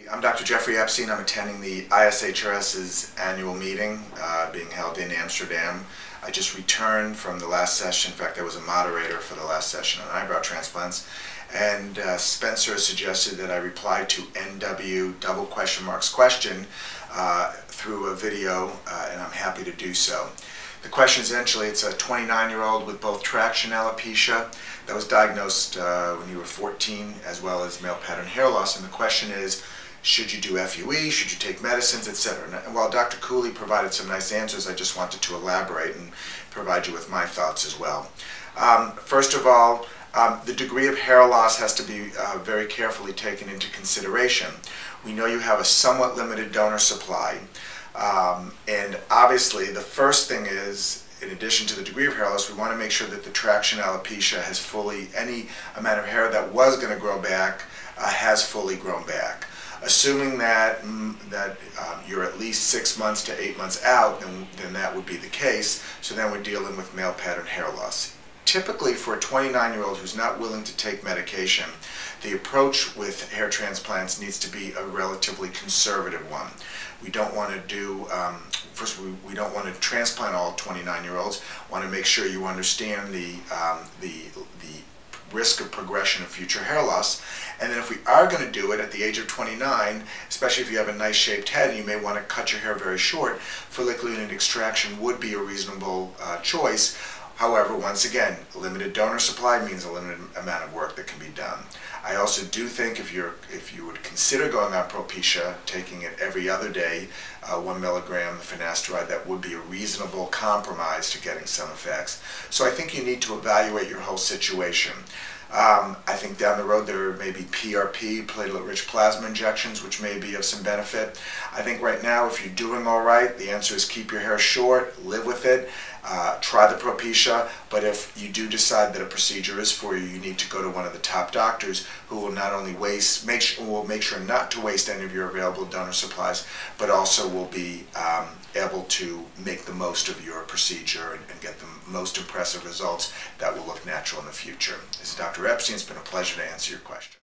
I'm Dr. Jeffrey Epstein. I'm attending the IAHRS's annual meeting being held in Amsterdam. I just returned from the last session. In fact, I was a moderator for the last session on eyebrow transplants. And Spencer suggested that I reply to NW double question marks question through a video, and I'm happy to do so. The question is essentially, it's a 29-year-old with both traction alopecia that was diagnosed when you were 14, as well as male pattern hair loss. And the question is, should you do FUE, should you take medicines, etc. And while Dr. Cooley provided some nice answers, I just wanted to elaborate and provide you with my thoughts as well. First of all, the degree of hair loss has to be very carefully taken into consideration. We know you have a somewhat limited donor supply, and obviously the first thing is, in addition to the degree of hair loss, we want to make sure that the traction alopecia has any amount of hair that was going to grow back has fully grown back. Assuming that you're at least 6 months to 8 months out, then that would be the case. So then we're dealing with male pattern hair loss. Typically, for a 29-year-old who's not willing to take medication, the approach with hair transplants needs to be a relatively conservative one. We don't want to do, first we don't want to transplant all 29-year-olds. Want to make sure you understand the risk of progression of future hair loss. And then if we are going to do it at the age of 29, especially if you have a nice shaped head and you may want to cut your hair very short, follicular unit extraction would be a reasonable choice. However, once again, limited donor supply means a limited amount of work that can be done. I also do think if you would consider going on Propecia, taking it every other day, 1 milligram of finasteride, that would be a reasonable compromise to getting some effects. So I think you need to evaluate your whole situation. I think down the road there may be PRP, platelet-rich plasma injections, which may be of some benefit. I think right now, if you're doing all right, the answer is keep your hair short, live with it, try the Propecia, but if you do decide that a procedure is for you, you need to go to one of the top doctors who will not only make sure not to waste any of your available donor supplies, but also will be able to make the most of your procedure and get the most impressive results that will look natural in the future. This is Dr. Epstein. It's been a pleasure to answer your question.